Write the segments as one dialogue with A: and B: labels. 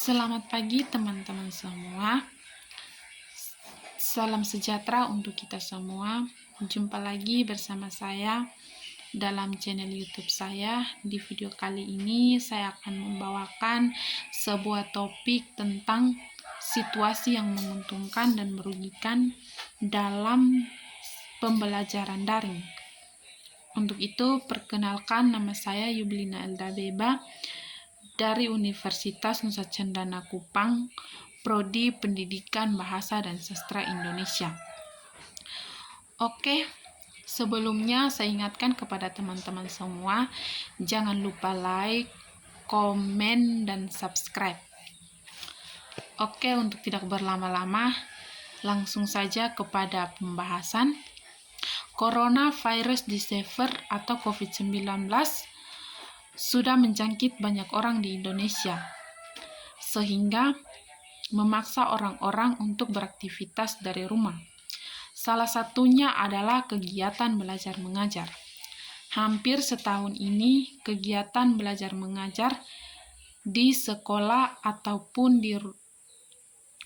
A: Selamat pagi teman-teman semua. Salam sejahtera untuk kita semua. Jumpa lagi bersama saya dalam channel YouTube saya. Di video kali ini saya akan membawakan sebuah topik tentang situasi yang menguntungkan dan merugikan dalam pembelajaran daring. Untuk itu, perkenalkan, nama saya Yublina Eldabeba dari Universitas Nusa Cendana Kupang, Prodi Pendidikan Bahasa dan Sastra Indonesia. Oke, sebelumnya saya ingatkan kepada teman-teman semua, jangan lupa like, komen, dan subscribe. Oke, untuk tidak berlama-lama, langsung saja kepada pembahasan. Coronavirus Disease atau COVID-19 sudah menjangkit banyak orang di Indonesia, sehingga memaksa orang-orang untuk beraktivitas dari rumah. Salah satunya adalah kegiatan belajar mengajar. Hampir setahun ini, kegiatan belajar mengajar di sekolah ataupun di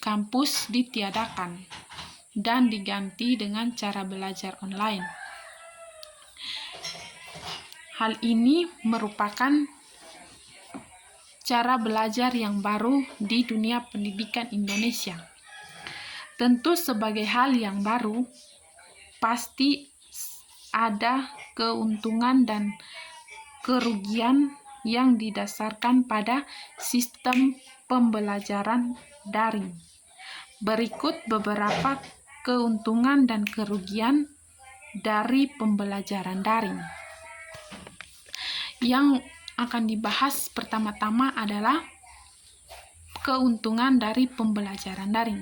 A: kampus ditiadakan dan diganti dengan cara belajar online. Hal ini merupakan cara belajar yang baru di dunia pendidikan Indonesia. Tentu sebagai hal yang baru, pasti ada keuntungan dan kerugian yang didasarkan pada sistem pembelajaran daring. Berikut beberapa keuntungan dan kerugian dari pembelajaran daring. Yang akan dibahas pertama-tama adalah keuntungan dari pembelajaran daring.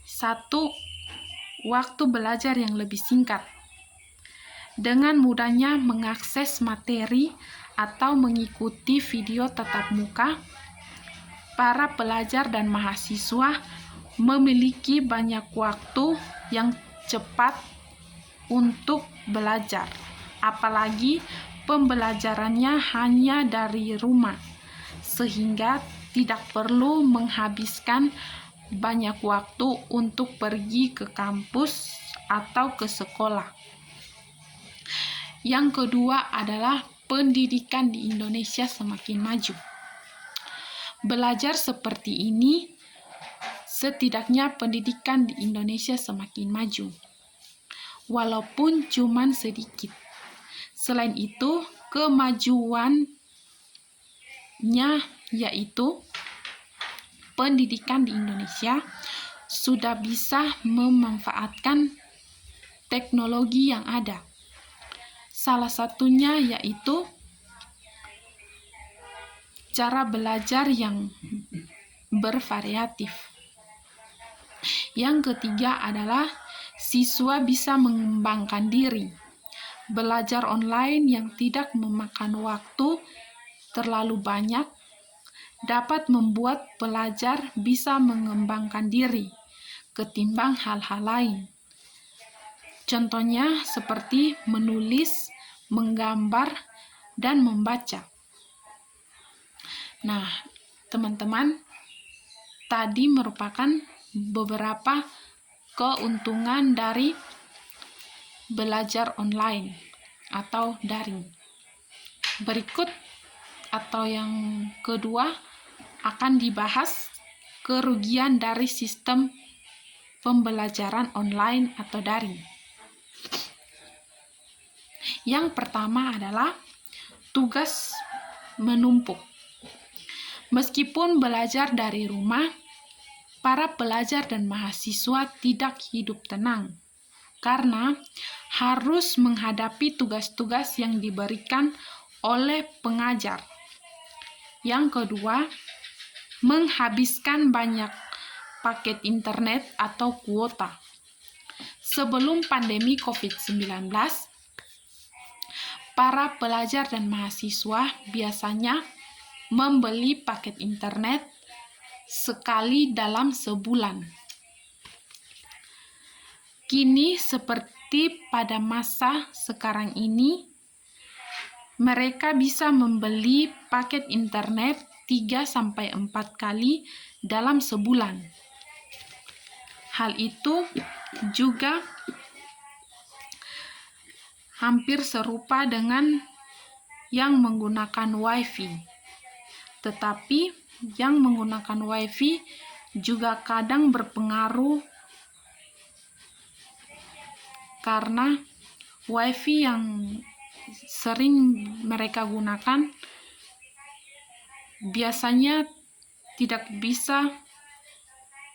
A: 1. Waktu belajar yang lebih singkat. Dengan mudahnya mengakses materi atau mengikuti video tatap muka, para pelajar dan mahasiswa memiliki banyak waktu yang cepat untuk belajar. Apalagi pembelajarannya hanya dari rumah, sehingga tidak perlu menghabiskan banyak waktu untuk pergi ke kampus atau ke sekolah. Yang kedua adalah pendidikan di Indonesia semakin maju. Belajar seperti ini, setidaknya pendidikan di Indonesia semakin maju, walaupun cuman sedikit. Selain itu, kemajuannya yaitu pendidikan di Indonesia sudah bisa memanfaatkan teknologi yang ada. Salah satunya yaitu cara belajar yang bervariatif. Yang ketiga adalah siswa bisa mengembangkan diri. Belajar online yang tidak memakan waktu terlalu banyak dapat membuat pelajar bisa mengembangkan diri ketimbang hal-hal lain. Contohnya seperti menulis, menggambar, dan membaca. Nah, teman-teman, tadi merupakan beberapa keuntungan dari belajar online atau daring. Berikut atau yang kedua akan dibahas kerugian dari sistem pembelajaran online atau daring. Yang pertama adalah tugas menumpuk. Meskipun belajar dari rumah, para pelajar dan mahasiswa tidak hidup tenang karena harus menghadapi tugas-tugas yang diberikan oleh pengajar. Yang kedua, menghabiskan banyak paket internet atau kuota. Sebelum pandemi COVID-19, para pelajar dan mahasiswa biasanya membeli paket internet sekali dalam sebulan. Kini seperti pada masa sekarang ini, mereka bisa membeli paket internet 3-4 kali dalam sebulan. Hal itu juga hampir serupa dengan yang menggunakan WiFi. Tetapi yang menggunakan WiFi juga kadang berpengaruh karena WiFi yang sering mereka gunakan biasanya tidak bisa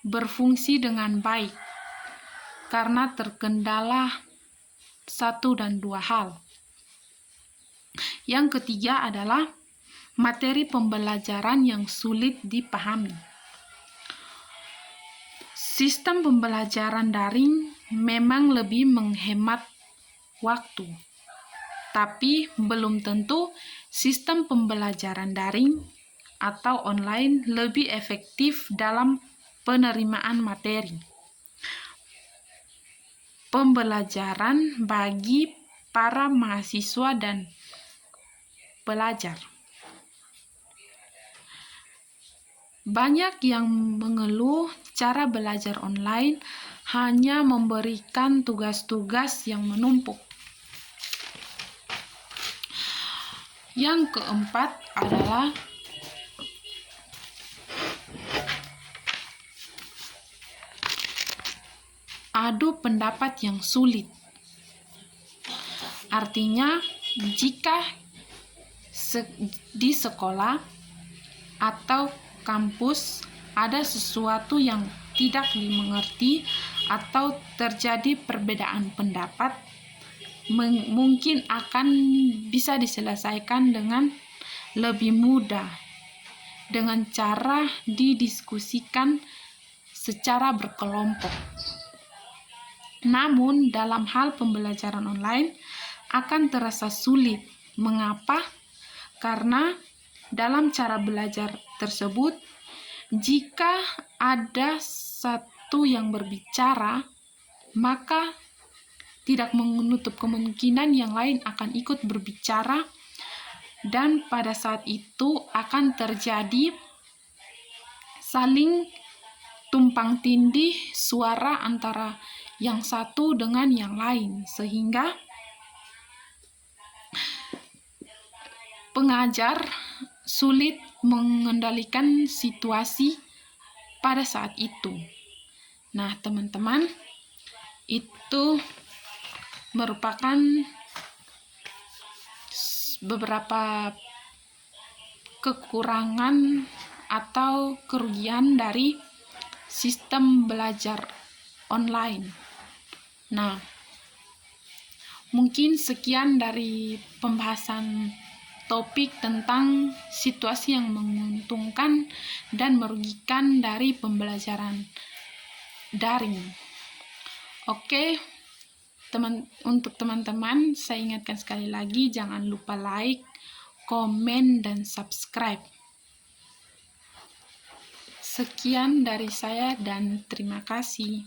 A: berfungsi dengan baik karena terkendala 1 dan 2 hal. Yang ketiga adalah materi pembelajaran yang sulit dipahami. Sistem pembelajaran daring memang lebih menghemat waktu, tapi belum tentu sistem pembelajaran daring atau online lebih efektif dalam penerimaan materi pembelajaran bagi para mahasiswa dan pelajar. Banyak yang mengeluh cara belajar online hanya memberikan tugas-tugas yang menumpuk. Yang keempat adalah adu pendapat yang sulit. Artinya, jika di sekolah atau kampus ada sesuatu yang tidak dimengerti atau terjadi perbedaan pendapat, mungkin akan bisa diselesaikan dengan lebih mudah dengan cara didiskusikan secara berkelompok. Namun, dalam hal pembelajaran online akan terasa sulit. Mengapa? Karena dalam cara belajar tersebut, jika ada satu yang berbicara, maka tidak menutup kemungkinan yang lain akan ikut berbicara, dan pada saat itu akan terjadi saling tumpang tindih suara antara yang satu dengan yang lain, sehingga pengajar sulit mengendalikan situasi pada saat itu. Nah, teman-teman, itu merupakan beberapa kekurangan atau kerugian dari sistem belajar online. Nah, mungkin sekian dari pembahasan topik tentang situasi yang menguntungkan dan merugikan dari pembelajaran daring. Oke, untuk teman-teman, saya ingatkan sekali lagi, jangan lupa like, komen, dan subscribe. Sekian dari saya dan terima kasih.